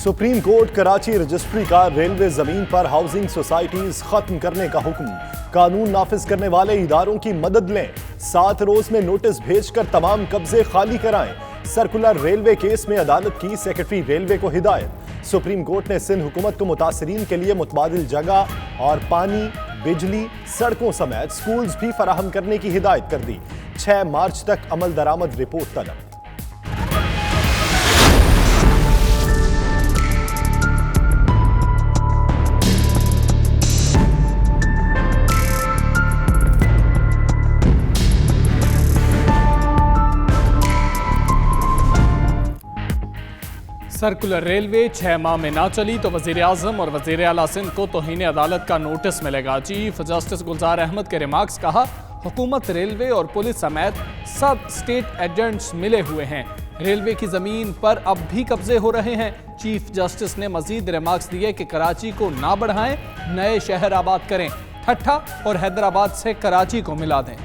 Supreme court Karachi registry का railway जमीन पर हाउसिंग सोसाइटीज खत्म करने का हुक्म। कानून नाफिज करने वाले इदारों की मदद लें। 7 रोज में नोटिस भेजकर तमाम कब्जे खाली कराएं। सर्कुलर रेलवे केस में अदालत की सेक्रेटरी रेलवे को हिदायत। सुप्रीम कोर्ट ने सिंध हुकूमत को मुतासरीन के लिए मुतबादिल जगह और पानी, बिजली, सड़कों समेत स्कूल्स भी फराहम करने की हिदायत कर दी। 6 मार्च तक अमल दरामद रिपोर्ट तलब। सर्कुलर रेलवे 6 माह में ना चली तो वज़ीर आज़म और वज़ीर आला सिंध को तौहीन अदालत का नोटिस मिलेगा। चीफ जस्टिस गुलजार अहमद के रिमार्क्स। कहा, हुकूमत, रेलवे और पुलिस समेत सब स्टेट एजेंट्स मिले हुए हैं। रेलवे की ज़मीन पर अब भी कब्जे हो रहे हैं। चीफ जस्टिस ने मजीद रिमार्क्स दिए कि कराची को ना बढ़ाएं, नए शहर आबाद करें। ठट्ठा और हैदराबाद से कराची को मिला दें।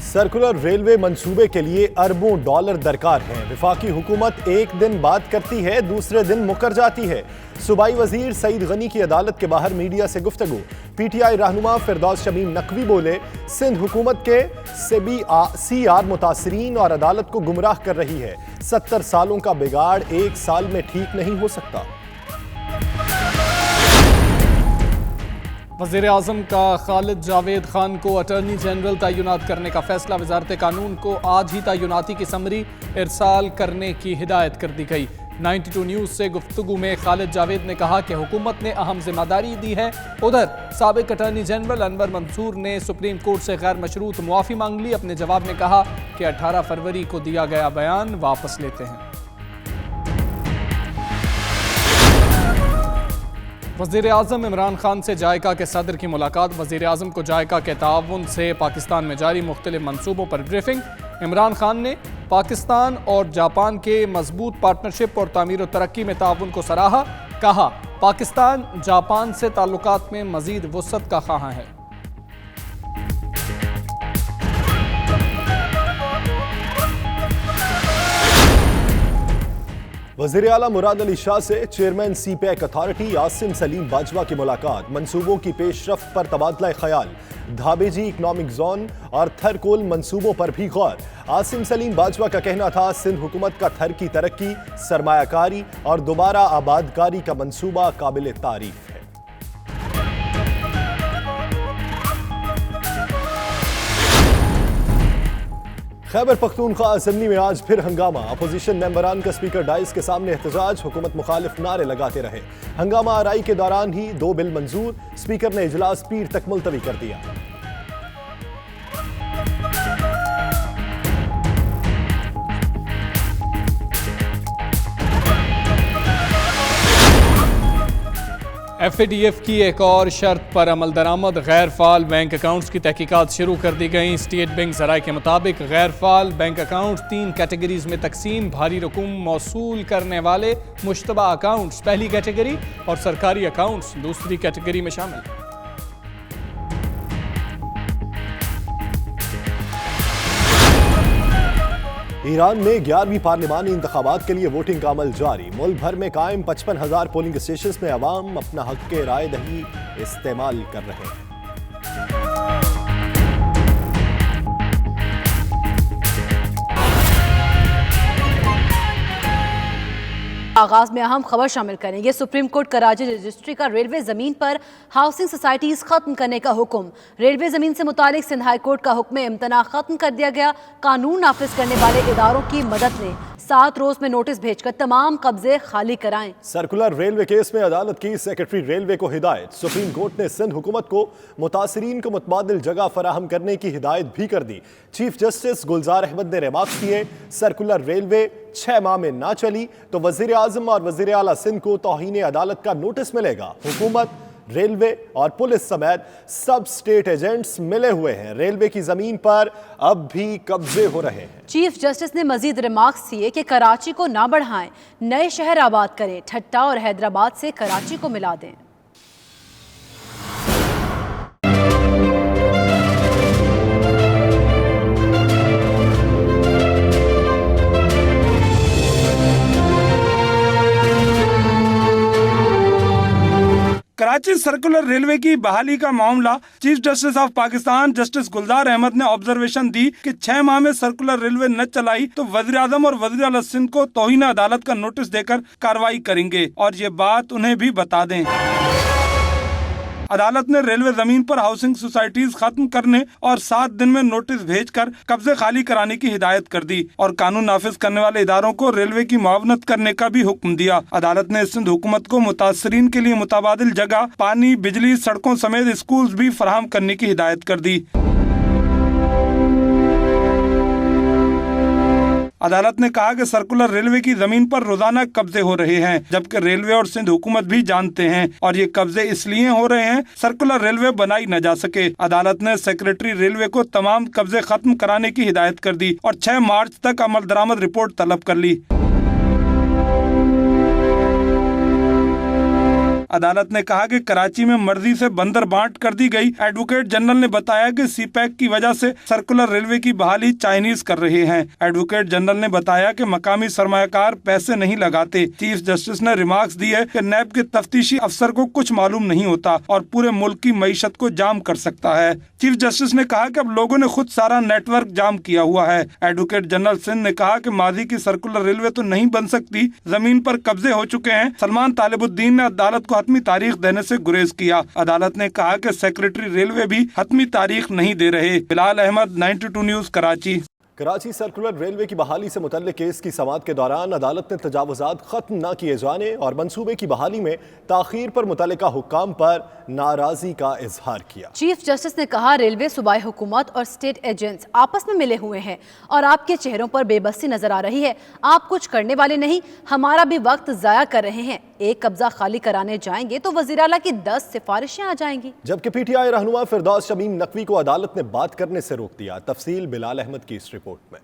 सर्कुलर रेलवे मंसूबे के लिए अरबों डॉलर दरकार हैं। वफाकी हुकूमत एक दिन बात करती है, दूसरे दिन मुकर जाती है। सूबाई वजीर सईद गनी की अदालत के बाहर मीडिया से गुफ्तगू। पीटीआई रहनुमा फिरदौस शमीम नकवी बोले, सिंध हुकूमत के CR मुतासरीन और अदालत को गुमराह कर रही है। 70 सालों का बिगाड़ 1 साल में ठीक नहीं हो सकता। वज़ीर आज़म का खालिद जावेद खान को अटॉर्नी जनरल तैनात करने का फैसला। वज़ारत कानून को आज ही तैनाती की समरी इरसाल करने की हिदायत कर दी गई। 92 न्यूज़ से गुफ्तगू में खालिद जावेद ने कहा कि हुकूमत ने अहम जिम्मेदारी दी है। उधर साबिक अटॉर्नी जनरल अनवर मंसूर ने सुप्रीम कोर्ट से गैर मशरूत मुआफ़ी मांग ली। अपने जवाब में कहा कि 18 फरवरी को दिया गया बयान वापस लेते हैं। वज़ीर आज़म इमरान खान से जायका के सदर की मुलाकात। वज़ीर आज़म को जायका के ताउन से पाकिस्तान में जारी मुख्तलिफ मंसूबों पर ब्रीफिंग। इमरान खान ने पाकिस्तान और जापान के मजबूत पार्टनरशिप और तामीर और तरक्की में ताउन को सराहा। कहा, पाकिस्तान जापान से ताल्लुकात में मज़ीद वुसअत का ख्वाह है। वज़ीर आला मुराद अली शाह से chairman CPEC authority Asim Salim Bajwa की मुलाकात। मंसूबों की पेशरफ्त पर तबादला ख्याल। धाबेजी इकनॉमिक जोन और थरकोल मंसूबों पर भी गौर। आसिम सलीम बाजवा का कहना था, सिंध हुकूमत का थर की तरक्की, सरमायाकारी और दोबारा आबादकारी का मंसूबा काबिल तारीफ है। खैबर पख्तूनख्वा असेंबली में आज फिर हंगामा। अपोजिशन मेंबरान का स्पीकर डाइस के सामने एहतजाज। हुकूमत मुखालिफ नारे लगाते रहे। हंगामा आराई के दौरान ही 2 बिल मंजूर। स्पीकर ने इजलास पीर तक मुलतवी कर दिया। FATF की एक और शर्त पर अमल दरामद। गैर फाल बैंक अकाउंट्स की तहकीकात शुरू कर दी गई। स्टेट बैंक ज़राए के मुताबिक गैर फाल बैंक अकाउंट्स 3 कैटेगरीज में तकसीम। भारी रकूम मौसूल करने वाले मुश्तबा अकाउंट्स पहली कैटेगरी और सरकारी अकाउंट्स दूसरी कैटेगरी में शामिल। ईरान में 11वीं पार्लिमानी इंतखाबात के लिए वोटिंग का अमल जारी। मुल्क भर में कायम 55,000 पोलिंग स्टेशन में अवाम अपना हक के राय दही इस्तेमाल कर रहे हैं। आगाज में अहम खबर शामिल करेंगे। सुप्रीम कोर्ट कराची रजिस्ट्री का रेलवे जमीन पर हाउसिंग सोसाइटीज खत्म करने का हुक्म। रेलवे जमीन से मुतालिक सिंध हाई कोर्ट का हुक्म इम्तना खत्म कर दिया गया। कानून नाफिज करने वाले इदारों की मदद लें। 7 रोज में नोटिस भेजकर तमाम कब्जे खाली कराएं। सर्कुलर रेलवे केस में अदालत की सेक्रेटरी रेलवे को हिदायत। सुप्रीम कोर्ट ने सिंध हुकूमत को मुतासरीन को मुतबादिल जगह फराहम करने की हिदायत भी कर दी। चीफ जस्टिस गुलजार अहमद ने रिमार्क्स दिए, सर्कुलर रेलवे 6 माह में ना चली तो वज़ीर आज़म और वज़ीर आला सिंध को तौहीन अदालत का नोटिस मिलेगा। हुकूमत, रेलवे और पुलिस समेत सब स्टेट एजेंट्स मिले हुए हैं। रेलवे की जमीन पर अब भी कब्जे हो रहे हैं। चीफ जस्टिस ने मजीद रिमार्क्स दिए कि कराची को ना बढ़ाएं, नए शहर आबाद करें। ठट्टा और हैदराबाद से कराची को मिला दें। कराची सर्कुलर रेलवे की बहाली का मामला chief justice of Pakistan justice Gulzar Ahmed ने ऑब्जर्वेशन दी कि 6 माह में सर्कुलर रेलवे न चलाई तो वज़ीर आज़म और वज़ीर आला सिंध को तौहीन अदालत का नोटिस देकर कार्रवाई करेंगे और ये बात उन्हें भी बता दें। अदालत ने रेलवे जमीन पर हाउसिंग सोसाइटीज खत्म करने और 7 दिन में नोटिस भेजकर कब्जे खाली कराने की हिदायत कर दी और कानून नाफिज करने वाले इदारों को रेलवे की मुआवनत करने का भी हुक्म दिया। अदालत ने सिंध हुकूमत को मुतासरीन के लिए मुतबादिल जगह, पानी, बिजली, सड़कों समेत स्कूल भी फराहम करने की हिदायत कर दी। अदालत ने कहा कि सर्कुलर रेलवे की जमीन पर रोजाना कब्जे हो रहे हैं, जबकि रेलवे और सिंध हुकूमत भी जानते हैं और ये कब्जे इसलिए हो रहे हैं सर्कुलर रेलवे बनाई न जा सके। अदालत ने सेक्रेटरी रेलवे को तमाम कब्जे खत्म कराने की हिदायत कर दी और 6 मार्च तक अमल दरामद रिपोर्ट तलब कर ली। अदालत ने कहा कि कराची में मर्जी से बंदर बांट कर दी गई। एडवोकेट जनरल ने बताया कि सीपैक की वजह से सर्कुलर रेलवे की बहाली चाइनीज कर रहे हैं। एडवोकेट जनरल ने बताया कि मकामी सरमायाकार पैसे नहीं लगाते। चीफ जस्टिस ने रिमार्क्स दी है कि नैब के तफ्तीशी अफसर को कुछ मालूम नहीं होता और पूरे मुल्क की मईशत को जाम कर सकता है। चीफ जस्टिस ने कहा कि अब लोगों ने खुद सारा नेटवर्क जाम किया हुआ है। एडवोकेट जनरल सिंध ने कहा कि माजी की सर्कुलर रेलवे तो नहीं बन सकती, जमीन पर कब्जे हो चुके हैं। सलमान तालिबुद्दीन ने अदालत को हतमी तारीख देने से गुरेज किया। अदालत ने कहा कि सेक्रेटरी रेलवे भी हतमी तारीख नहीं दे रहे। Bilal Ahmed, 92 news, Karachi. Karachi circular railway की बहाली से मुतल्लिक केस की समाअत के दौरान अदालत ने तजावुजात खत्म न किए जाने और मंसूबे की बहाली में ताखीर पर मुतल्लिका हुक्काम पर नाराजगी का इजहार किया। चीफ जस्टिस ने कहा, रेलवे सूबाई हुकूमत और स्टेट एजेंट्स आपस में मिले हुए हैं और आपके चेहरों पर बेबसी नजर आ रही है। आप कुछ करने वाले नहीं, हमारा भी वक्त जाया कर रहे हैं। एक कब्जा खाली कराने जाएंगे तो वज़ीर आला की 10 सिफारिशें आ जाएंगी। जबकि पीटीआई रहनुमा फिरदौस शमीम नकवी को अदालत ने बात करने से रोक दिया। तफसील बिलाल अहमद की इस रिपोर्ट में।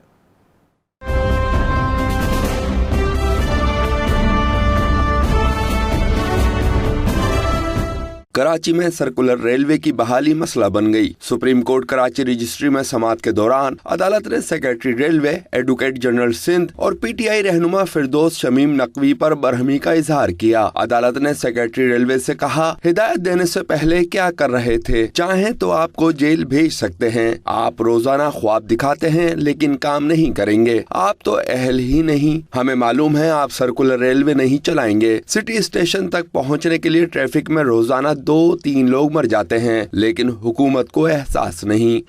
कराची में सर्कुलर रेलवे की बहाली मसला बन गई। सुप्रीम कोर्ट कराची रजिस्ट्री में समाअत के दौरान अदालत ने secretary railway, advocate general Sindh और पीटीआई रहनुमा फिरदौस शमीम नकवी पर बरहमी का इजहार किया। अदालत ने सेक्रेटरी रेलवे से कहा, हिदायत देने से पहले क्या कर रहे थे? चाहें तो आपको जेल भेज सकते हैं। आप रोजाना ख्वाब दिखाते हैं लेकिन काम नहीं करेंगे। आप तो अहल ही नहीं। हमें मालूम है आप सर्कुलर रेलवे नहीं चलाएंगे। सिटी स्टेशन तक पहुँचने के लिए ट्रैफिक में रोजाना 2-3 लोग मर जाते हैं, लेकिन हुकूमत को एहसास नहीं।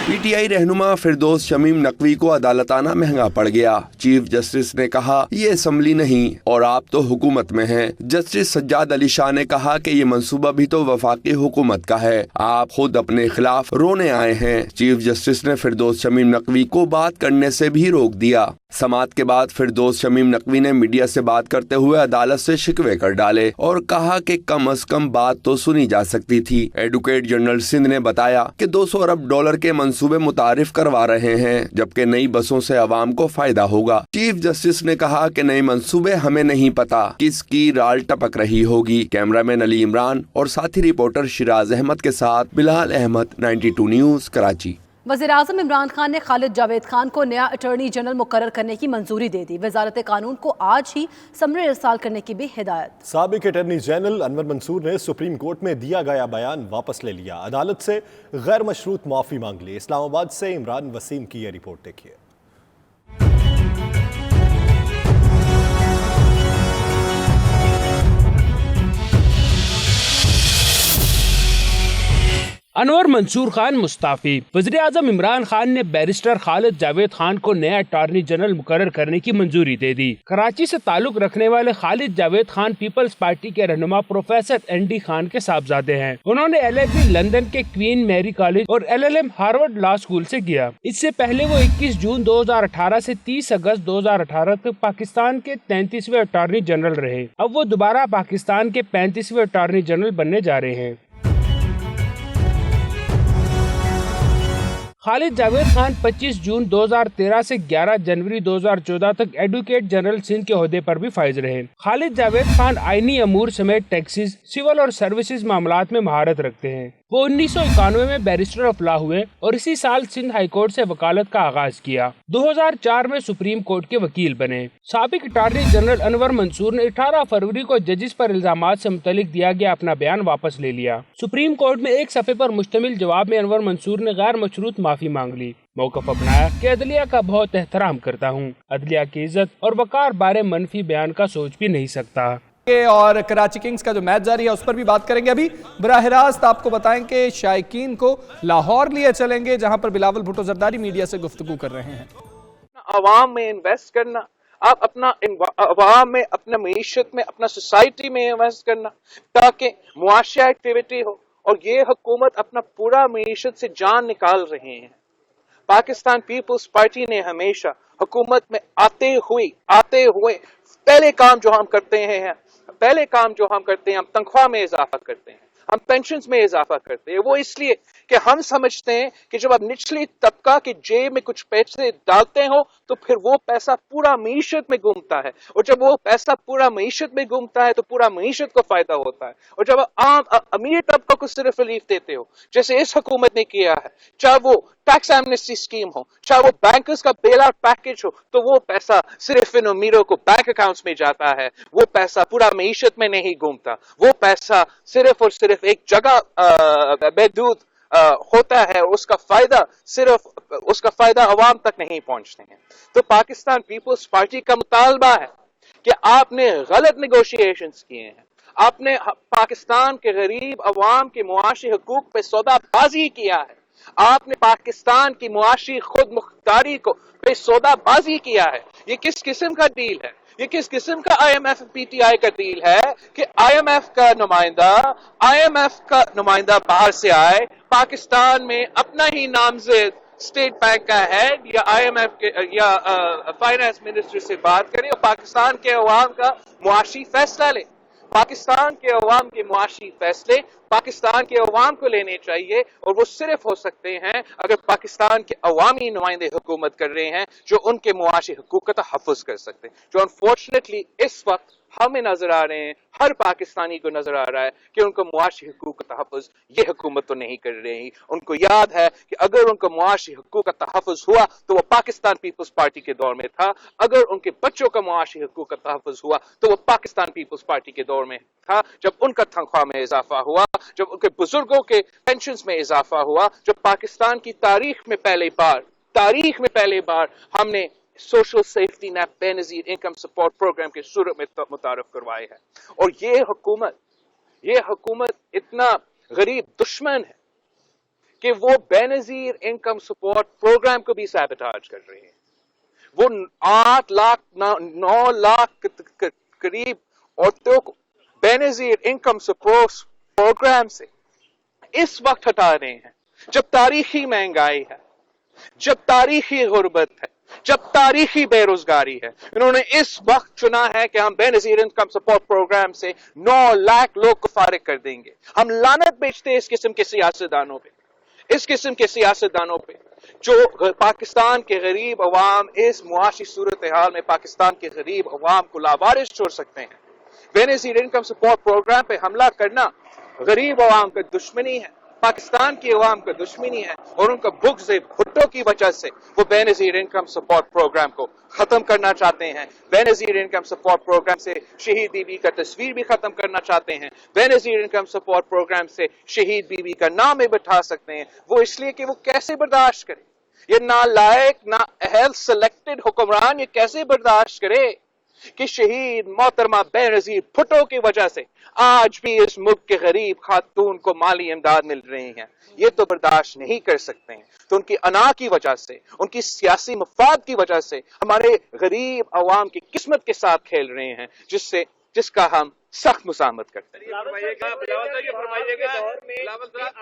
पीटीआई रहनुमा फिरदौस शमीम नकवी को अदालत आना महंगा पड़ गया। चीफ जस्टिस ने कहा, ये असम्बली नहीं और आप तो हुकूमत में हैं। जस्टिस सज्जाद अली शाह ने कहा कि ये मंसूबा भी तो वफाकी हुकूमत का है। आप खुद अपने खिलाफ रोने आए हैं। चीफ जस्टिस ने फिरदौस शमीम नकवी को बात करने से भी रोक दिया। समाअत के बाद फिरदौस शमीम नकवी ने मीडिया से बात करते हुए अदालत से शिकवे कर डाले और कहा कि कम अज कम बात तो सुनी जा सकती थी। एडवोकेट जनरल सिंध ने बताया कि $200 अरब के मंसूबे मुतारिफ करवा रहे हैं, जबकि नई बसों से अवाम को फायदा होगा। चीफ जस्टिस ने कहा कि नए मंसूबे हमें नहीं पता किसकी राल टपक रही होगी। कैमरामैन अली इमरान और साथी रिपोर्टर शिराज अहमद के साथ बिलाल अहमद, 92 न्यूज, कराची। वज़ीर आज़म इमरान खान ने खालिद जावेद खान को नया अटॉर्नी जनरल मुकर्रर करने की मंजूरी दे दी। वज़ारत कानून को आज ही समरे इरसाल करने की भी हिदायत। साबिक अटॉर्नी जनरल अनवर मंसूर ने सुप्रीम कोर्ट में दिया गया बयान वापस ले लिया। अदालत से गैर मशरूत माफी मांग ली। इस्लामाबाद से इमरान वसीम की यह रिपोर्ट देखिए। अनवर मंसूर खान मुस्ताफी। वज़ीर आज़म इमरान खान ने बैरिस्टर खालिद जावेद खान को नया अटॉर्नी जनरल मुकर्रर करने की मंजूरी दे दी। कराची से ताल्लुक रखने वाले खालिद जावेद खान पीपल्स पार्टी के रहनुमा प्रोफेसर ND खान के साहबजादे हैं। उन्होंने LLB लंदन के क्वीन मैरी कॉलेज और LLM हार्वर्ड लॉ स्कूल से किया। इससे पहले वो 21 जून 2018 से 30 अगस्त 2018 तक पाकिस्तान के 33वें अटॉर्नी जनरल रहे। अब वो दोबारा पाकिस्तान के 35वें अटॉर्नी जनरल बनने जा रहे हैं। खालिद जावेद खान 25 जून 2013 से 11 जनवरी 2014 तक एडवोकेट जनरल सिंध के ओहदे पर भी फाइज रहे। खालिद जावेद खान आईनी अमूर समेत टैक्सेस, सिविल और सर्विसेज मामलात में महारत रखते हैं। वो 1991 में बैरिस्टर ऑफ लॉ हुए और इसी साल सिंध हाई कोर्ट से वकालत का आगाज किया। 2004 में सुप्रीम कोर्ट के वकील बने। साबिक अटॉर्नी जनरल अनवर मंसूर ने 18 फरवरी को जजिस पर इल्जामात से मुतल्लिक दिया गया अपना बयान वापस ले लिया। सुप्रीम कोर्ट में एक सफ़े पर मुश्तमिल जवाब में अनवर मंसूर ने गैर मशरूत माफी मांग ली। मौक़िफ़ अपनाया कि अदलिया का बहुत एहतराम करता हूँ, अदलिया की इज्जत और वक़ार बारे मनफी बयान का सोच भी नहीं सकता। और कराची किंग्स का जो मैच जारी है उस पर भी बात करेंगे। अभी बराह रास्त आपको बताएं कि शायकीन को लाहौर लिए चलेंगे, जहां पर बिलावल भुट्टो जरदारी मीडिया से गुफ्तगू कर रहे हैं। आवाम में इन्वेस्ट करना, आप अपना आवाम में, अपना मईशत में, अपना सोसाइटी में इन्वेस्ट करना ताकि मुआशा एक्टिविटी हो, और ये हुकूमत अपना पूरा मईशत से जान निकाल रहे हैं। पाकिस्तान पीपल्स पार्टी ने हमेशा हुकूमत में आते हुए पहले काम जो हम करते हैं हम तनख्वाह में इजाफा करते हैं, हम पेंशन्स में इजाफा करते हैं। वो इसलिए कि हम समझते हैं कि जब आप निचली तबका के जेब में कुछ पैसे डालते हो तो फिर वो पैसा पूरा मईशत में घूमता है, और जब वो पैसा पूरा मईशत में घूमता है तो पूरा मईशत को फायदा होता है। और जब आम अमीर तबका को सिर्फ रिलीफ देते हो, जैसे इस हुकूमत ने किया है, चाहे वो टैक्स एमनेस्टी स्कीम हो, चाहे वो बैंकर्स का बेल आउट पैकेज हो, तो वो पैसा सिर्फ इन अमीरों को बैंक अकाउंट्स में जाता है, वो पैसा पूरा मईशत में नहीं घूमता। वो पैसा सिर्फ और सिर्फ एक जगह महदूद होता है, उसका फायदा अवाम तक नहीं पहुंचते हैं। तो पाकिस्तान पीपल्स पार्टी का मुतालबा है कि आपने गलत नेगोशिएशंस किए हैं, आपने पाकिस्तान के गरीब अवाम के मुआशी हुकूक पे सौदाबाजी किया है, आपने पाकिस्तान की मुआशी खुद मुख्तारी को पे सौदाबाजी किया है। ये किस किस्म का डील है? ये किस किस्म का IMF PTI का डील है कि IMF का नुमाइंदा बाहर से आए, पाकिस्तान में अपना ही नामजद स्टेट बैंक का हेड या IMF के या फाइनेंस मिनिस्टर से बात करें और पाकिस्तान के अवाम का मुआशी फैसला ले। पाकिस्तान के अवाम के मुआशी फैसले पाकिस्तान के अवाम को लेने चाहिए, और वो सिर्फ हो सकते हैं अगर पाकिस्तान के अवामी नुमाइंदे हुकूमत कर रहे हैं जो उनके मुआशी हुकूक का तहफ़्फ़ुज़ कर सकते हैं, जो अनफॉर्चुनेटली इस वक्त हमें नजर आ रहे हैं, हर पाकिस्तानी को नजर आ रहा है कि उनको मुआशी हुकूक का तहफ़्फ़ुज़ ये हुकूमत तो नहीं कर रही। उनको याद है कि अगर उनको मुआशी हुकूक का तहफ़्फ़ुज़ हुआ तो वो पाकिस्तान पीपल्स पार्टी के दौर में था, अगर उनके बच्चों का मुआशी हुकूक का तहफ़्फ़ुज़ हुआ तो वो पाकिस्तान पीपल्स पार्टी के दौर में था, जब उनका तनख्वाह में इजाफा हुआ, जब उनके बुजुर्गों के पेंशन्स में इजाफा हुआ, जब पाकिस्तान की तारीख में पहली बार हमने social safety net Benazir income support programme के सूरत में मुतारफ करवाए है। और ये हुकूमत इतना गरीब दुश्मन है कि वो बेनजीर इनकम सपोर्ट प्रोग्राम को भी सैबोटाज कर रही है। वो 9 लाख करीब औरतों को बेनजीर इनकम सपोर्ट प्रोग्राम से इस वक्त हटा रहे हैं, जब तारीखी महंगाई है, जब तारीखी गुर्बत है, जब तारीखी बेरोजगारी है। इन्होंने इस वक्त चुना है कि हम बेनजीर इनकम सपोर्ट प्रोग्राम से 9 लाख लोग को फारिग कर देंगे। हम लानत बेचते हैं इस किस्म के सियासतदानों पे जो पाकिस्तान के गरीब अवाम, इस मुआशी सूरत हाल में पाकिस्तान के गरीब अवाम को लावारिस छोड़ सकते हैं। बेनजीर इनकम सपोर्ट प्रोग्राम पे हमला करना गरीब अवाम का दुश्मनी है, पाकिस्तान की अवाम का दुश्मनी है, और उनका बुग़्ज़ भुट्टो की वजह से वो बेनजीर इनकम सपोर्ट प्रोग्राम को खत्म करना चाहते हैं। बेनजीर इनकम सपोर्ट प्रोग्राम से शहीद बीबी का तस्वीर भी खत्म करना चाहते हैं। बेनजीर इनकम सपोर्ट प्रोग्राम से शहीद बीबी का नाम भी बिठा सकते हैं। वो इसलिए कि वो कैसे बर्दाश्त करे, ये नालायक, ना अहल सेलेक्टेड हुक्मरान ये कैसे बर्दाश्त करे कि शहीद मोहतरमा बेनजीर भुट्टो की वजह से आज भी इस मुल्क के गरीब खातून को माली इमदाद मिल रही है। ये तो बर्दाश्त नहीं कर सकते हैं। तो उनकी अना की वजह से, उनकी सियासी मफाद की वजह से हमारे गरीब अवाम की किस्मत के साथ खेल रहे हैं, जिसका हम सख्त मुज़ाहमत करते हैं।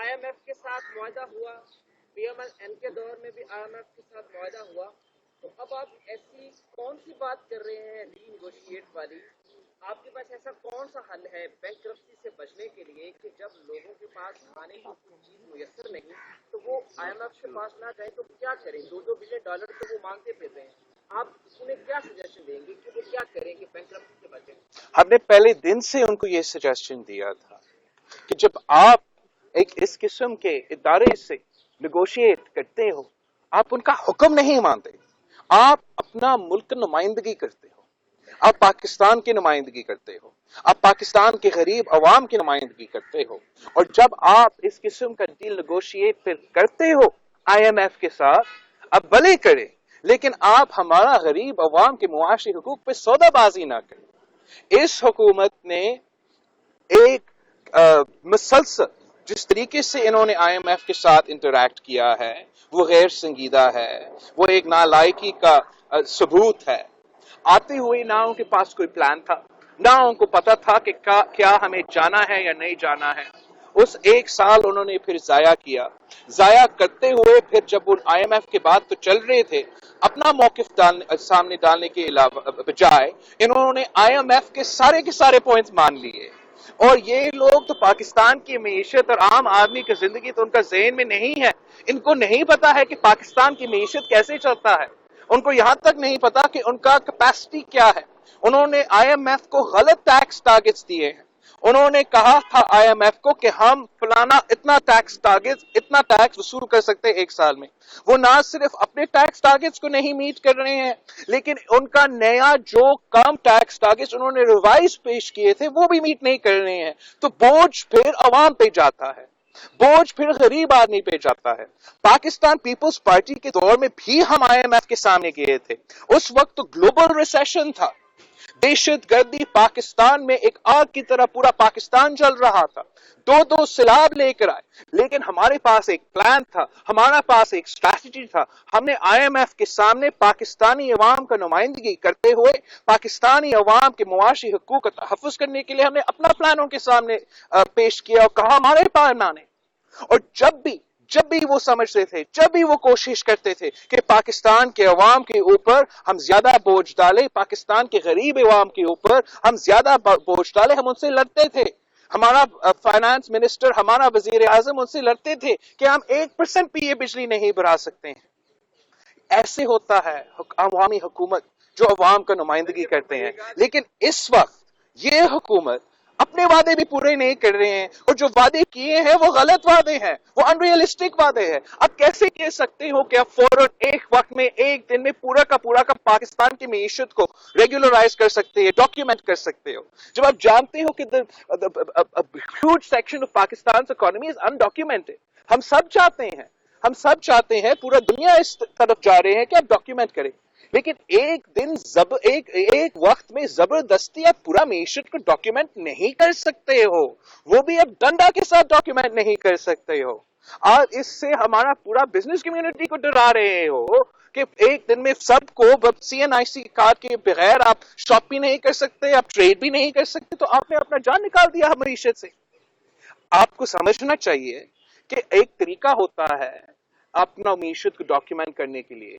IMF के साथ मुआहदा हुआ, PMN के दौर में भी IMF के साथ मुआहदा हुआ, तो अब आप ऐसी कौन सी बात कर रहे हैं रीनेगोशिएट वाली? आपके पास ऐसा कौन सा हल है बैंकरप्सी से बचने के लिए कि जब लोगों के पास खाने की चीज मुयस्सर नहीं तो वो IMF के पास ना जाए तो क्या करें? $2 बिलियन तो वो मांगते फिर रहे हैं। आप उन्हें क्या सजेशन देंगे कि वो क्या करें कि बैंकरप्सी से बचें? हमने पहले दिन से उनको ये सजेशन दिया था कि जब आप ایک اس قسم کے ادارے سے نیگوشیٹ کرتے ہو, آپ ان کا حکم نہیں مانتے, آپ اپنا ملک نمائندگی کرتے ہو, آپ پاکستان کی نمائندگی کرتے ہو, آپ پاکستان کے غریب عوام کی نمائندگی کرتے ہو, اور جب آپ اس قسم کا ڈیل نیگوشیٹ پھر کرتے ہو IMF کے ساتھ, اب بھلے کریں لیکن آپ ہمارا غریب عوام کے معاشی حقوق پہ سودا بازی نہ کریں. اس حکومت نے ایک مسلسل جس طریقے سے انہوں نے IMF کے ساتھ انٹریکٹ کیا ہے وہ غیر سنجیدہ ہے, وہ ایک نالائکی کا ثبوت ہے. آتے ہوئے نہ ان کے پاس کوئی پلان تھا, نہ ان کو پتا تھا کہ کیا ہمیں جانا ہے یا نہیں جانا ہے. اس ایک سال انہوں نے پھر ضائع کیا. ضائع کرتے ہوئے پھر جب وہ IMF کے بعد تو چل رہے تھے, اپنا موقف سامنے ڈالنے کے بجائے انہوں نے IMF کے سارے پوائنٹس مان لیے. اور یہ لوگ تو پاکستان کی معیشت اور عام آدمی کی زندگی تو ان کا ذہن میں نہیں ہے. ان کو نہیں پتا ہے کہ پاکستان کی معیشت کیسے چلتا ہے, ان کو یہاں تک نہیں پتا کہ ان کا کیپیسٹی کیا ہے. انہوں نے IMF کو غلط ٹیکس ٹارگٹس دیے ہیں. انہوں نے کہا تھا IMF کو کہ ہم فلانا اتنا ٹیکس ٹارگٹ, اتنا ٹیکس وصول کر سکتے ایک سال میں. وہ نہ صرف اپنے ٹیکس ٹارگٹس کو نہیں میٹ کر رہے ہیں, لیکن ان کا نیا جو کم ٹیکس ٹارگٹس انہوں نے ریوائز پیش کیے تھے وہ بھی میٹ نہیں کر رہے ہیں. تو بوجھ پھر عوام پہ جاتا ہے, بوجھ پھر غریب آدمی پہ جاتا ہے. پاکستان پیپلز پارٹی کے دور میں بھی ہم IMF کے سامنے گئے تھے. اس وقت تو گلوبل ریسیشن تھا, دہشت گردی پاکستان میں ایک آگ کی طرح پورا پاکستان جل رہا تھا. دو سیلاب لے کر آئے, لیکن ہمارے پاس ایک پلان تھا, ہمارا پاس ایک اسٹریٹجی تھا. ہم نے IMF کے سامنے پاکستانی عوام کا نمائندگی کرتے ہوئے پاکستانی عوام کے معاشی حقوق کا تحفظ کرنے کے لیے ہم نے اپنا پلان ان کے سامنے پیش کیا اور کہا ہمارے پاس مانے. اور جب بھی وہ سمجھتے تھے, جب بھی وہ کوشش کرتے تھے کہ پاکستان کے عوام کے اوپر ہم زیادہ بوجھ ڈالیں, پاکستان کے غریب عوام کے اوپر ہم زیادہ بوجھ ڈالیں, ہم ان سے لڑتے تھے. ہمارا فائنانس منسٹر, ہمارا وزیر اعظم ان سے لڑتے تھے کہ ہم 1% بھی یہ بجلی نہیں بڑھا سکتے ہیں. ایسے ہوتا ہے عوامی حکومت جو عوام کا نمائندگی کرتے ہیں. لیکن اس وقت یہ حکومت اپنے وعدے بھی پورے نہیں کر رہے ہیں, اور جو وعدے کیے ہیں وہ غلط وعدے ہیں, وہ انریلسٹک وعدے ہیں. اب کیسے کہہ سکتے ہو کہ آپ فوراً ایک وقت میں ایک دن میں پورا کا پاکستان کی معیشت کو ریگولرائز کر سکتے ہیں, ڈاکیومنٹ کر سکتے ہو, جب آپ جانتے ہو کہ huge section of Pakistan economy is undocumented. ہم سب چاہتے ہیں, پورا دنیا اس طرف جا رہے ہیں کہ آپ ڈاکیومنٹ کریں, لیکن ایک وقت میں زبردستی آپ پورا معیشت کو ڈاکیومنٹ نہیں کر سکتے ہو, وہ بھی اب ڈنڈا کے ساتھ ڈاکیومنٹ نہیں کر سکتے ہو. اور اس سے ہمارا پورا بزنس کمیونٹی کو ڈرا رہے ہو کہ ایک دن میں سب کو CNIC کارڈ کے بغیر آپ شاپ بھی نہیں کر سکتے, آپ ٹریڈ بھی نہیں کر سکتے, تو آپ نے اپنا جان نکال دیا معیشت سے. آپ کو سمجھنا چاہیے کہ ایک طریقہ ہوتا ہے اپنا معیشت کو ڈاکیومنٹ کرنے کے لیے.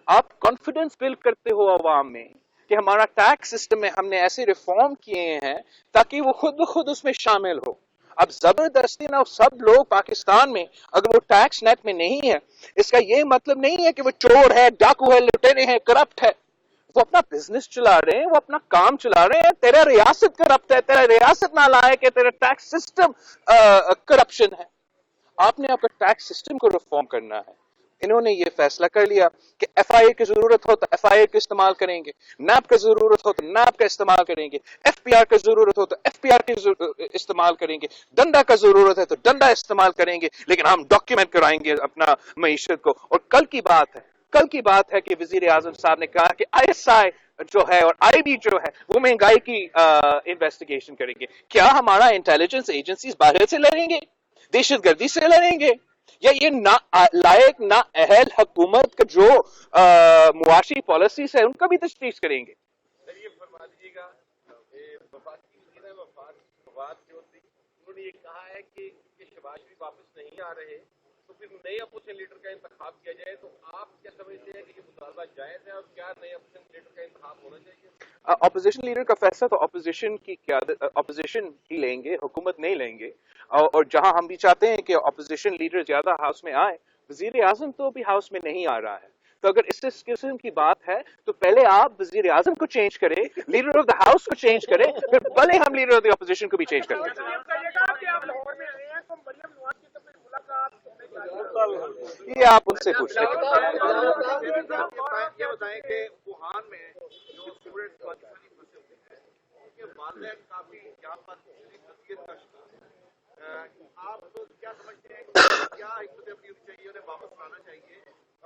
آپ کانفیڈنس بلڈ کرتے ہو عوام میں کہ ہمارا ٹیکس سسٹم میں ہم نے ایسے ریفارم کیے ہیں تاکہ وہ خود بخود اس میں شامل ہو. اب زبردستی نہ سب لوگ پاکستان میں اگر وہ ٹیکس نیٹ میں نہیں ہے, اس کا یہ مطلب نہیں ہے کہ وہ چور ہے, ڈاکو ہے, لٹیرے ہیں, کرپٹ ہے. وہ اپنا بزنس چلا رہے ہیں, وہ اپنا کام چلا رہے ہیں. تیرا ریاست کرپٹ ہے, تیرا ریاست نالائق ہے, تیرا ٹیکس سسٹم کرپشن ہے. آپ نے اپنا ٹیکس سسٹم کو ریفارم کرنا ہے. انہوں نے یہ فیصلہ کر لیا کہ FIA کی ضرورت ہو تو FIA کا استعمال کریں گے, نیب کا ضرورت ہو تو نیب کا استعمال کریں گے, FPR کا ضرورت ہو تو FPR کی استعمال کریں گے, ڈنڈا کا ضرورت ہے تو ڈنڈا استعمال کریں گے, لیکن ہم ڈاکیومنٹ کرائیں گے اپنا معیشت کو. اور کل کی بات ہے کہ وزیر اعظم صاحب نے کہا کہ ISI جو ہے اور IB جو ہے وہ مہنگائی کی انویسٹیگیشن کریں گے. کیا ہمارا انٹیلیجنس ایجنسیز باہر سے لڑیں گے, دہشت گردی سے لڑیں گے, یا یہ نا لائق نا اہل حکومت کا جو معاشی پالیسیز ہے ان کا بھی تشخیص کریں گے؟ یہ فرما دیجیے گا, وفاقی وزیر وفاق جو تھی انہوں نے یہ کہا ہے کہ شہباز شریف واپس نہیں آ رہے تو پھر نئے اپوزیشن لیڈر کا انتخاب کیا جائے. تو آپ کیا سمجھتے ہیں کہ یہ مطالبہ جائز ہے, اور کیا نئے اپوزیشن لیڈر کا انتخاب ہونا چاہیے؟ اپوزیشن لیڈر کا فیصلہ تو اپوزیشن کی قیادت اپوزیشن ہی لیں گے, حکومت نہیں لیں گے. اور جہاں ہم بھی چاہتے ہیں کہ اپوزیشن لیڈر زیادہ ہاؤس میں آئے, وزیر اعظم تو ابھی ہاؤس میں نہیں آ رہا ہے. تو اگر اس قسم کی بات ہے تو پہلے آپ وزیر اعظم کو چینج کریں, لیڈر آف دا ہاؤس کو چینج کریں, پھر بھلے ہم لیڈر آف دا اپوزیشن کو بھی چینج کریں. ये आप उनसे पूछ लें। ये बताएं कि वुहान में जो स्टूडेंट्स पाकिस्तानी फंसे हुए हैं उनके वालिदैन काफी यहाँ पर नसीहत का शिकार हैं। आप तो क्या समझते हैं कि क्या हिकमत अमली होनी चाहिए, उन्हें वापस लाना चाहिए,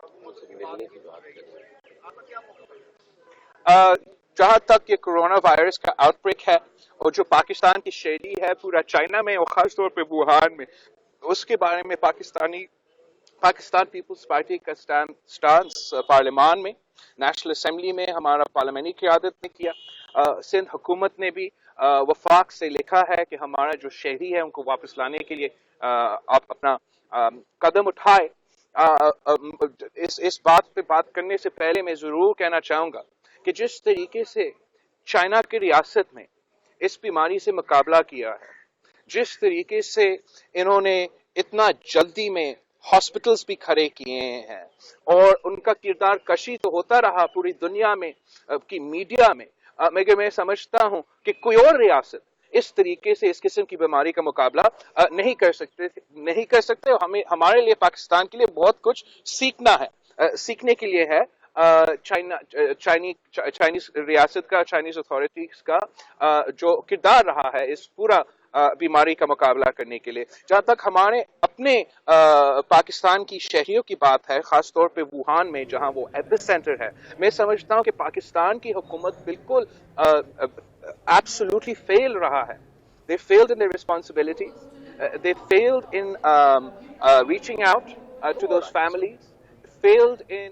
हुकूमत की बात की जा रही है, आपका क्या मौका है? जहाँ तक ये कोरोना वायरस का आउटब्रेक है और जो पाकिस्तान की शैली है पूरा चाइना में और खास तौर पे वुहान में, उसके बारे में पाकिस्तान पीपल्स पार्टी का स्टांस पार्लियामान में, नेशनल असेंबली में हमारा पार्लियामेंट्री क़यादत ने किया। सिंध हुकूमत ने भी वफाक से लिखा है कि हमारा जो शहरी है उनको वापस लाने के लिए आप अपना कदम उठाए। इस बात पे बात करने से पहले मैं ज़रूर कहना चाहूँगा कि जिस तरीके से चाइना की रियासत में इस बीमारी से मुकाबला किया है, जिस तरीके से इन्होंने इतना जल्दी में हॉस्पिटल्स भी खड़े किए हैं और उनका किरदार कशी तो होता रहा पूरी दुनिया में की मीडिया में, मगर मैं समझता हूं कि कोई और रियासत इस तरीके से इस किस्म की बीमारी का मुकाबला नहीं कर सकते और हमारे लिए पाकिस्तान के लिए बहुत कुछ सीखने के लिए है। चाइनीज रियासत का, चाइनीज अथॉरिटीज का जो किरदार रहा है इस पूरा बीमारी का मुकाबला करने के लिए। जहाँ तक हमारे अपने पाकिस्तान की शहरियों की बात है, खास तौर पे वुहान में जहाँ वो एपिसेंटर है, मैं समझता हूँ कि पाकिस्तान की हुकूमत बिल्कुल absolutely fail रहा है। They failed in their responsibility. They failed in reaching out to those families. Failed in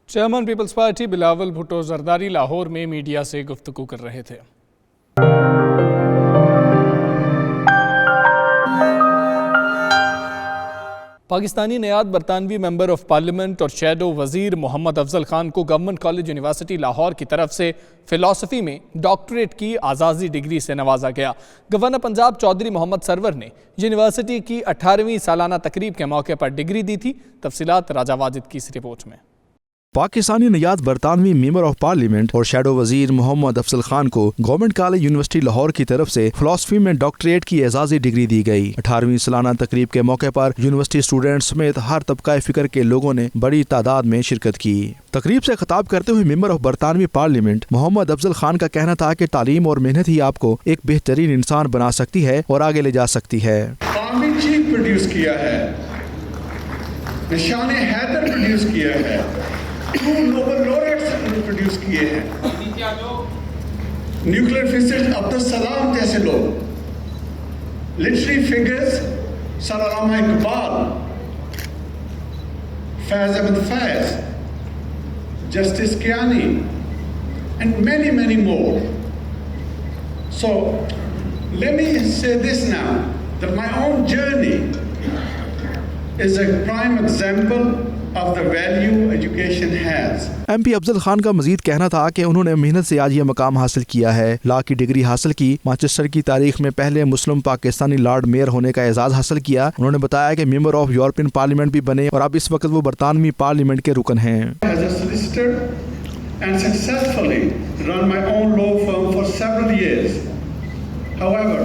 chairman Peoples Party Bilawal Bhutto Zardari Lahore में मीडिया से गुफ्तगू कर रहे थे। पाकिस्तानी नयाद बरतानवी मेंबर ऑफ पार्लियामेंट और शैडो वजीर मोहम्मद अफजल खान को गवर्नमेंट कॉलेज यूनिवर्सिटी लाहौर की तरफ से फिलॉसफी में डॉक्टरेट की आज़ाजी डिग्री से नवाजा गया। गवर्नर पंजाब चौधरी मोहम्मद सरवर ने यूनिवर्सिटी की 18वीं सालाना तकरीब के मौके पर डिग्री दी थी। तफसीलात राजा वाजिद की इस रिपोर्ट में। पाकिस्तानी नयाद बरतानवी मेंबर ऑफ पार्लियामेंट और शैडो वजीर मोहम्मद अफजल खान को गवर्नमेंट कॉलेज यूनिवर्सिटी लाहौर की तरफ से फिलॉसफी में डॉक्टरेट की एजाजी डिग्री दी गई। 18वीं सालाना तकरीब के मौके पर यूनिवर्सिटी स्टूडेंट्स समेत हर तबका फिक्र के लोगों ने बड़ी तादाद में शिरकत की। तकरीब से खिताब करते हुए मेंबर ऑफ बरतानवी पार्लियामेंट मोहम्मद अफजल खान का कहना था कि तालीम और मेहनत ही आपको एक बेहतरीन इंसान बना सकती है और आगे ले जा सकती है। टू नोबेल लॉरेट्स प्रोड्यूस किए हैं, न्यूक्लियर फिजिसिस्ट अब्दुल सलाम जैसे लोग, literary figures Salama Iqbal, Faiz Ahmed Faiz, justice Kiani and many more. So let me say this now, that my own journey is a prime example of the value education has. MP Afzal Khan का मजीद कहना था कि उन्होंने मेहनत से आज ये मकाम हासिल किया है। लॉ की डिग्री हासिल की, मैनचेस्टर की तारीख में पहले मुस्लिम पाकिस्तानी लॉर्ड मेयर होने का एजाज हासिल किया। उन्होंने बताया कि मेंबर ऑफ यूरोपियन पार्लियामेंट भी बने और अब इस वक्त वो बरतानवी पार्लियामेंट के रुकन हैं। As a solicitor and successfully run my own law firm for several years. However,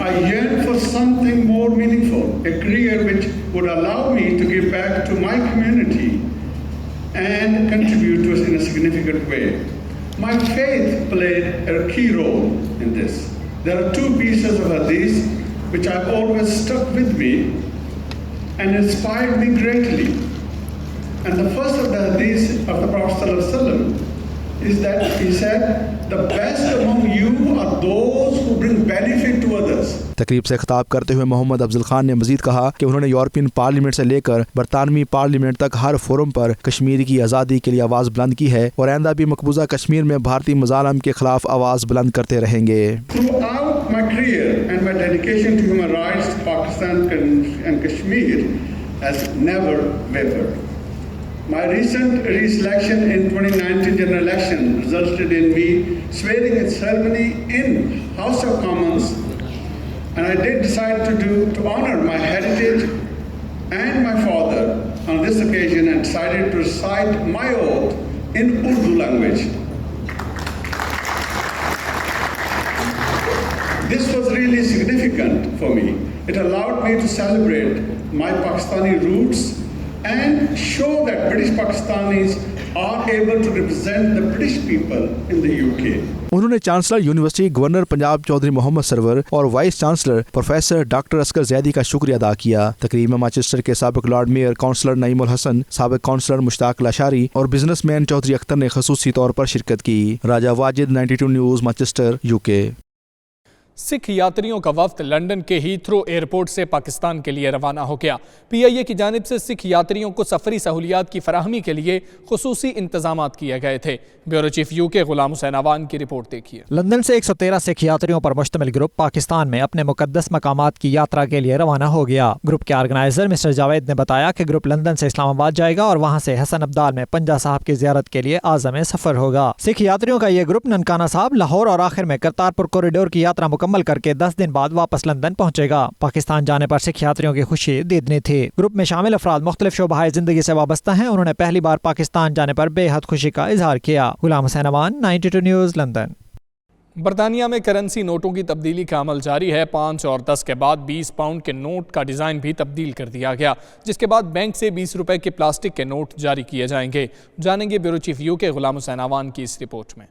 I yearn for something more meaningful, a career which would allow me to give back to my community and contribute to it in a significant way. My faith played a key role in this. There are two pieces of hadith which have always stuck with me and inspired me greatly. And the first of the hadith of the Prophet ﷺ is that he said, the best among you are those who bring benefit to others. तकरीब से खिताब करते हुए मोहम्मद अफजल खान ने मजीद कहा कि उन्होंने यूरोपियन पार्लियामेंट से लेकर बरतानवी पार्लियामेंट तक हर फोरम पर कश्मीर की आज़ादी के लिए आवाज़ बुलंद की है और आइंदा भी मकबूजा कश्मीर में भारतीय मज़ालिम के खिलाफ आवाज़ बुलंद करते रहेंगे। Throughout my career and my dedication to human rights, Pakistan and Kashmir has never wavered. My recent re-selection in 2019 general election resulted in me swearing in ceremony in House of Commons, and I did decide to honor my heritage and my father on this occasion and decided to recite my oath in Urdu language. This was really significant for me. It allowed me to celebrate my Pakistani roots and show that British Pakistanis are able to represent the British people in the UK. उन्होंने chancellor university governor Punjab Chaudhry Mohammad Sarwar और vice chancellor professor doctor Asghar Zaidi का शुक्रिया अदा किया। तकरीब में Manchester के साबिक lord mayor councillor Naeemul Hassan, साबिक काउंसलर मुश्ताक लाशारी और बिजनेसमैन चौधरी अख्तर ने खसूसी तौर पर शिरकत की। Raja Wajid, 92 news, Manchester, UK. Sikh यात्रियों का वफ्द लंदन के हीथ्रो एयरपोर्ट से पाकिस्तान के लिए रवाना हो गया। PIA की जानिब से सिख यात्रियों को सफरी सहूलियात की फराहमी के लिए खुसूसी इंतजाम किए गए थे। Bureau chief UK Ghulam Hussain Awan की रिपोर्ट देखिए। लंदन से 113 सिख यात्रियों पर मुश्तमिल ग्रुप पाकिस्तान में अपने मुकद्दस मकामात की यात्रा के लिए रवाना हो गया। ग्रुप के ऑर्गेनाइजर मिस्टर जावेद ने बताया कि ग्रुप लंदन से इस्लामाबाद जाएगा और वहां से हसन अब्दाल में पंजा साहब की जियारत के लिए आज़म सफर होगा। सिख यात्रियों का ये ग्रुप ननकाना साहब, लाहौर और आखिर में करतारपुर कॉरिडोर की यात्रा मुकम्मल करके 10 दिन बाद वापस लंदन पहुंचेगा। पाकिस्तान जाने पर सिख यात्रियों की खुशी दीदनी थी। ग्रुप में शामिल अफराद मुख्तलिफ शोबाए जिंदगी से वाबस्ता हैं। उन्होंने पहली बार पाकिस्तान जाने पर बेहद खुशी का इजहार किया। Ghulam Hussain Awan, 92 news, London. बरतानिया में करेंसी नोटों की तब्दीली का अमल जारी है। 5 और 10 के बाद 20 पाउंड के नोट का डिज़ाइन भी तब्दील कर दिया गया, जिसके बाद बैंक से 20 रुपए के प्लास्टिक के नोट जारी किए जाएंगे। जानेंगे bureau chief UK Ghulam Hussain Awan की इस रिपोर्ट में।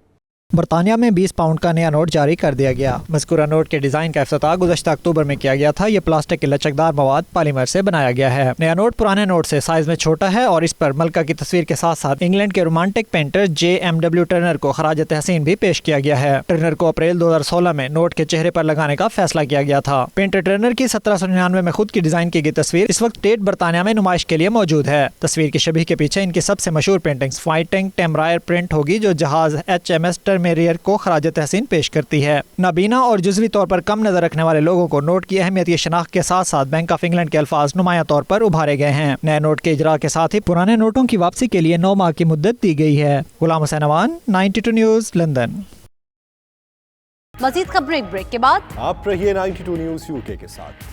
बरतानिया में 20 पाउंड का नया नोट जारी कर दिया गया। मज़कूरा नोट के डिज़ाइन का इफ्तिताह गुज़श्ता अक्टूबर में किया गया था। ये प्लास्टिक के लचकदार मवाद पॉलीमर से बनाया गया है। नया नोट पुराने नोट से साइज में छोटा है और इस पर मलका की तस्वीर के साथ साथ इंग्लैंड के रोमांटिक पेंटर JMW टर्नर को खराज तहसीन भी पेश किया गया है। टर्नर को अप्रैल 2016 में नोट के चेहरे पर लगाने का फैसला किया गया था। पेंटर टर्नर की 1799 में खुद की डिजाइन की गई तस्वीर इस वक्त टेट बरतानिया में नुमाइश के लिए मौजूद है। तस्वीर की शबीह के पीछे इनकी सबसे मशहूर पेंटिंग्स फाइटिंग टेम्ब्रायर प्रिंट होगी, जो जहाज HMS टर्मेरियर को खराज तहसीन पेश करती है। नाबीना और जुज़वी तौर पर कम नजर रखने वाले लोगों को नोट की अहमियत की शनाख्त के साथ साथ बैंक ऑफ इंग्लैंड के अल्फाज नुमाया तौर पर उभारे गए हैं। नए नोट के इजरा के साथ ही पुराने नोटों की वापसी के लिए 9 माह की मुद्दत दी गई है। Ghulam Hussain Awan, 92 news, London. मजीद खबरें ब्रेक के बाद। आप रहिए 92 न्यूज़ UK के साथ।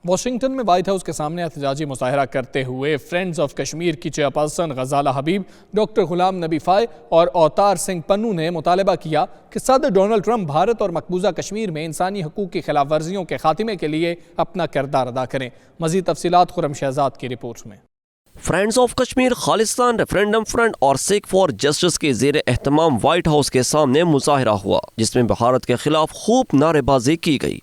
वाशिंगटन में व्हाइट हाउस के सामने एहतजाजी मुजाहरा करते हुए फ्रेंड्स ऑफ कश्मीर की चेयरपर्सन गजाला हबीब, डॉक्टर गुलाम नबी फाय और अवतार सिंह पन्नू ने मुतालबा किया कि सदर डोनाल्ड ट्रंप भारत और मकबूजा कश्मीर में इंसानी हकूक़ की खिलाफ वर्जियों के खात्मे के लिए अपना किरदार अदा करें। मज़ीद तफसीलात खुरम शहजाद की रिपोर्ट में। Friends of Kashmir, Khalistan referendum front और सिख फॉर जस्टिस के ज़ेर एहतमाम व्हाइट हाउस के सामने मुजाहरा हुआ, जिसमें भारत के खिलाफ खूब नारेबाजी की गई।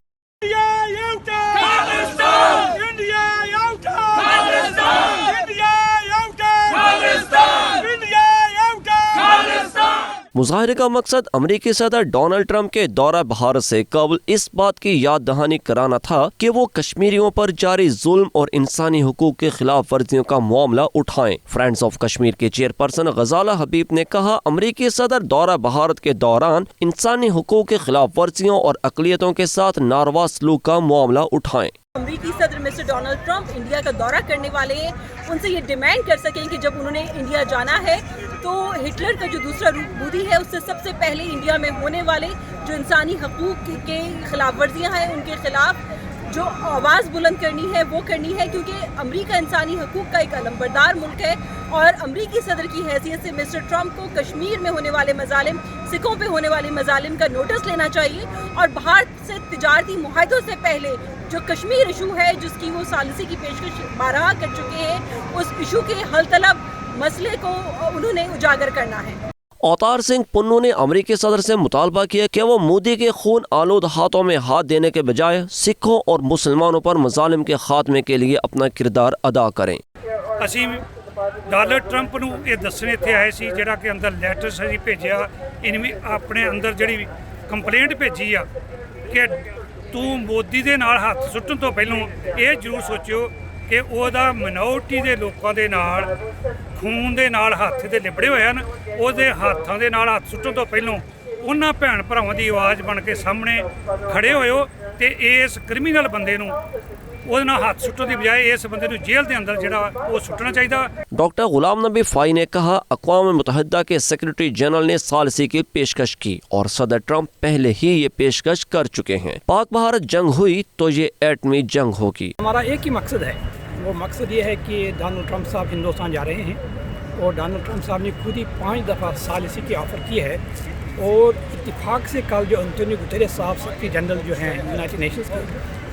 मुजाहरे का मकसद अमेरिकी सदर डोनाल्ड ट्रंप के दौरा भारत से कबल इस बात की याद दहानी कराना था कि वो कश्मीरियों पर जारी जुल्म और इंसानी हुकूक के खिलाफ वर्जियों का मामला उठाएं। फ्रेंड्स ऑफ कश्मीर के चेयरपर्सन गजाला हबीब ने कहा, अमेरिकी सदर दौरा भारत के दौरान इंसानी हुकूक के खिलाफ वर्जियों और अक़लियतों के साथ नारवा सलूक का मामला उठाएं। अमेरिकी सदर मिस्टर डोनाल्ड ट्रंप इंडिया का दौरा करने वाले हैं, उनसे ये डिमांड कर सकें कि जब उन्होंने इंडिया जाना है तो हिटलर का जो दूसरा रूप बुद्धि है उससे सबसे पहले इंडिया में होने वाले जो इंसानी हकूक़ के खिलाफ वर्जियाँ हैं उनके खिलाफ जो आवाज़ बुलंद करनी है वो करनी है, क्योंकि अमेरिका इंसानी हकूक़ का एक अलमबरदार मुल्क है और अमेरिकी सदर की हैसियत से मिस्टर ट्रंप को कश्मीर में होने वाले मजालिम, सिखों पे होने वाले मजालिम का नोटिस लेना चाहिए और भारत से तिजारती मुआहदों से पहले जो कश्मीर इशू है जिसकी वो सालिसी की पेशकश बारहा कर चुके हैं, उस इशू के हल तलब मसले को उन्होंने उजागर करना है। अवतार सिंह पन्नू ने अमेरिकी सदर से मुतालबा किया कि वो मोदी के खून आलूद हाथों में हाथ देने के बजाय सिखों और मुसलमानों पर मजालिम के खात्मे के लिए अपना किरदार अदा करें। ਅਸੀਂ ਡੋਨਾਲਡ ਟਰੰਪ ਨੂੰ ਇਹ ਦੱਸਣ ਇੱਥੇ ਆਏ ਸੀ, ਜਿਹੜਾ ਕਿ ਅੰਦਰ ਲੈਟਰ ਅਸੀਂ ਭੇਜਿਆ, ਇਹਨੇ ਆਪਣੇ ਅੰਦਰ ਜਿਹੜੀ ਕੰਪਲੇਂਟ ਭੇਜੀ ਆ ਕਿ ਤੂੰ ਮੋਦੀ ਦੇ ਨਾਲ ਹੱਥ ਸੁੱਟਣ ਤੋਂ ਪਹਿਲਾਂ ਇਹ ਜ਼ਰੂਰ ਸੋਚਿਓ ਕਿ ਉਹਦਾ ਮਿਨੋਰਟੀ ਦੇ ਲੋਕਾਂ ਦੇ ਨਾਲ ਖੂਨ ਦੇ ਨਾਲ ਹੱਥ ਦੇ ਲਿਬੜੇ ਹੋਏ ਹਨ, ਉਹਦੇ ਹੱਥਾਂ ਦੇ ਨਾਲ ਹੱਥ ਸੁੱਟਣ ਤੋਂ ਪਹਿਲਾਂ ਉਹਨਾਂ ਭੈਣ ਭਰਾਵਾਂ ਦੀ ਆਵਾਜ਼ ਬਣ ਕੇ ਸਾਹਮਣੇ ਖੜੇ ਹੋਇਓ ਤੇ ਇਸ ਕ੍ਰਿਮੀਨਲ ਬੰਦੇ ਨੂੰ ਉਹਦੇ ਨਾਲ ਹੱਥ ਸੁੱਟਣ ਦੀ ਬਜਾਏ ਇਸ ਬੰਦੇ ਨੂੰ ਜੇਲ੍ਹ ਦੇ ਅੰਦਰ ਜਿਹੜਾ ਉਹ ਸੁੱਟਣਾ ਚਾਹੀਦਾ। डॉक्टर गुलाम नबी फाई ने कहा, अक़वाम मुत्तहिदा के सेक्रेटरी जनरल ने सालिसी की पेशकश की और सदर ट्रंप पहले ही ये पेशकश कर चुके हैं। पाक भारत जंग हुई तो ये एटमी जंग होगी। हमारा एक ही मकसद है, वो मकसद ये है कि डोनाल्ड ट्रंप साहब हिंदुस्तान जा रहे हैं और डोनाल्ड ट्रंप साहब ने खुद ही 5 दफ़ा सालिसी की ऑफ़र की है और इत्तेफाक से कल जो एंटोनियो गुतेरेस साहब सेक्रेटरी जनरल जो हैं यूनाइटेड नेशंस के,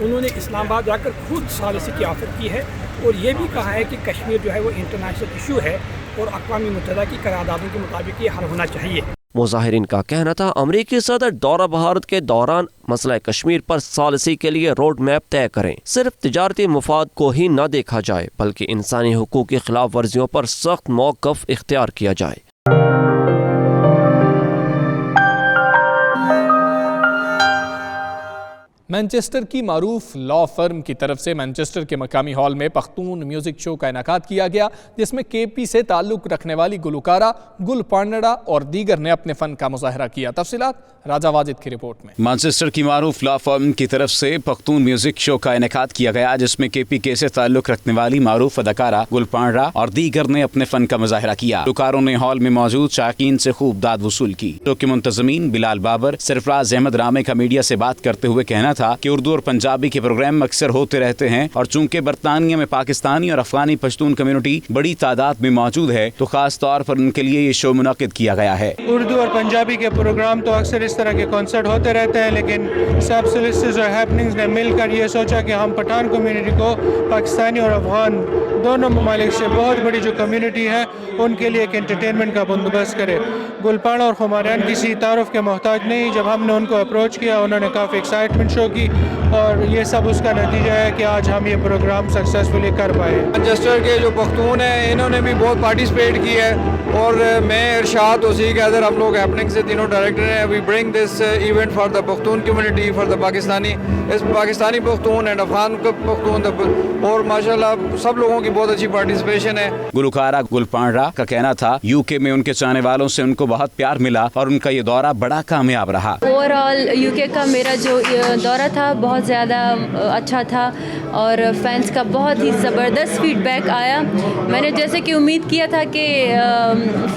उन्होंने इस्लामाबाद जाकर खुद सालिसी की ऑफ़र की है और ये भी कहा है कि कश्मीर जो है वो इंटरनेशनल इशू है और अक़वाम मुत्तहिदा की करारदादों के मुताबिक ये हल होना चाहिए। मुज़ाहिरीन का कहना था, अमरीकी सदर दौरा भारत के दौरान मसला कश्मीर पर सालिसी के लिए रोड मैप तय करें। सिर्फ तिजारती मुफाद को ही न देखा जाए बल्कि इंसानी हुकूक की खिलाफ वर्जियों पर सख्त मौक़िफ़ इख्तियार किया जाए। मैनचेस्टर की मारूफ लॉ फर्म की तरफ से मैनचेस्टर के मकामी हॉल में पख्तून म्यूजिक शो का इनेकाद किया गया, जिसमें केपी से ताल्लुक़ रखने वाली गुलकारा गुल पांडा और दीगर ने अपने फ़न का मुजाहरा किया। तफसीलात राजा वाजिद की रिपोर्ट में। मैनचेस्टर की मारूफ लॉ फर्म की तरफ से पख्तून म्यूजिक शो का इनेकाद किया गया, जिसमें KPK से ताल्लुक़ रखने वाली मारूफ अदाकारा गुल पांडा और दीगर ने अपने फ़न का मुजाहरा किया। गुलकारों ने हॉल में मौजूद शायकीन से खूब दाद वसूल की। शो के मुंतज़मीन बिलाल बाबर, सरफराज अहमद रामे का मीडिया से बात करते हुए कहना था कि उर्दू और पंजाबी के प्रोग्राम अक्सर होते रहते हैं और चूंकि बरतानिया में पाकिस्तानी और अफगानी पश्तून कम्युनिटी बड़ी तादाद में मौजूद है तो खास तौर पर उनके लिए ये शो मुनाकिद किया गया है। उर्दू और पंजाबी के प्रोग्राम तो अक्सर इस तरह के कॉन्सर्ट होते रहते हैं, लेकिन सब सोलिसिटर्स और हैपनिंग्स ने मिलकर ये सोचा कि हम पठान कम्युनिटी को पाकिस्तानी और अफगान दोनों ममालिक से बहुत बड़ी जो कम्युनिटी है उनके लिए एक एंटरटेनमेंट का बंदोबस्त करें। गुलपाड़ा और खुमारान किसी तारुफ के मोहताज नहीं। जब हमने उनको अप्रोच किया उन्होंने काफ़ी एक्साइटमेंट शो की और ये सब उसका नतीजा है कि आज हम ये प्रोग्राम सक्सेसफुली कर पाए। मैनचेस्टर के जो पख्तून हैं इन्होंने भी बहुत पार्टिसिपेट की है और मैं इरशाद उसी के अंदर हम लोग हैपनिंग से तीनों डायरेक्टर हैं। We bring this event for the Pakhtun community, for the Pakistani, इस पाकिस्तानी पख्तून एंड अफगान पख्तून और माशाल्लाह सब लोगों की बहुत अच्छी पार्टिसिपेशन है। गुलकारा गुल पांडा का कहना था यूके में उनके चाहने वालों से उनको बहुत प्यार मिला और उनका ये दौरा बड़ा कामयाब रहा। ओवरऑल यूके का मेरा जो दौरा था बहुत ज़्यादा अच्छा था और फैंस का बहुत ही ज़बरदस्त फीडबैक आया। मैंने जैसे कि उम्मीद किया था कि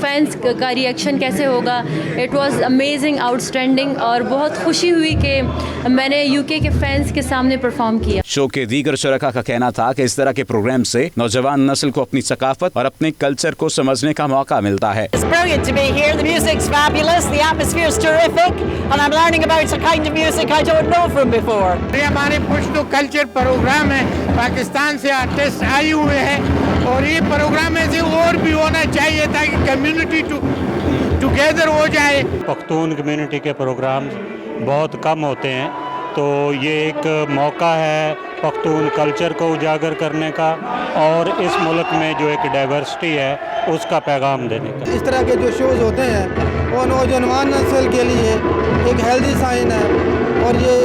फैंस का रिएक्शन कैसे होगा। इट वाज अमेजिंग, आउटस्टैंडिंग और बहुत खुशी हुई कि मैंने यूके के फैंस के सामने परफॉर्म किया। शो के दीगर शुरका का कहना था कि इस तरह के प्रोग्राम से नौजवान नस्ल को अपनी सकाफत और अपने कल्चर को समझने का मौका मिलता है। It's brilliant to be here. The music's fabulous. The atmosphere's terrific, and I'm learning about a kind of music I don't know from before. ये हमारे पुश्तो कल्चर प्रोग्राम है, पाकिस्तान से आर्टिस्ट आए हुए हैं और ये प्रोग्राम ऐसे और भी होना चाहिए ताकि कम्युनिटी टुगेदर हो जाए। पख्तून कम्युनिटी के प्रोग्राम बहुत कम होते हैं तो ये एक मौका है पख्तून कल्चर को उजागर करने का और इस मुल्क में जो एक डाइवर्सिटी है उसका पैगाम देने का। इस तरह के जो शोज़ होते हैं वो नौजवान नस्ल के लिए एक हेल्दी साइन है और ये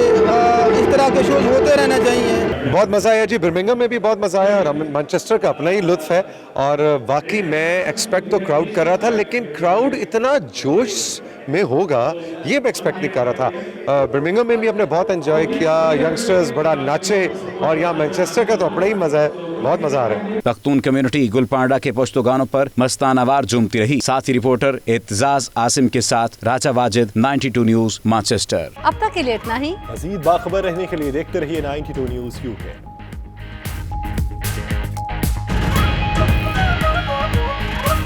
इस तरह के शोज़ होते रहना चाहिए। बहुत मज़ा आया जी, बर्मिंघम में भी बहुत मज़ा आया और मैनचेस्टर का अपना ही लुत्फ़ है और वाकई मैं एक्सपेक्ट तो क्राउड कर रहा था लेकिन क्राउड इतना जोश में होगा ये मैं एक्सपेक्ट नहीं कर रहा था। बर्मिंघम में भी हमने बहुत एंजॉय किया, यंगस्टर्स बड़ा नाचे और यहाँ मैनचेस्टर का तो अपना ही मज़ा है, बहुत मज़ा आ रहा है। पख्तून कम्युनिटी गुलपांडा के पश्तो गानों पर मस्तानावार झूमती रही। साथी रिपोर्टर एतजाज आसिम के साथ राजा वाजिद, 92 न्यूज़, मैनचेस्टर। अब तक के लिए इतना ही। मज़ीद बाखबर रहने के लिए देखते रहिए 92 न्यूज़ UK।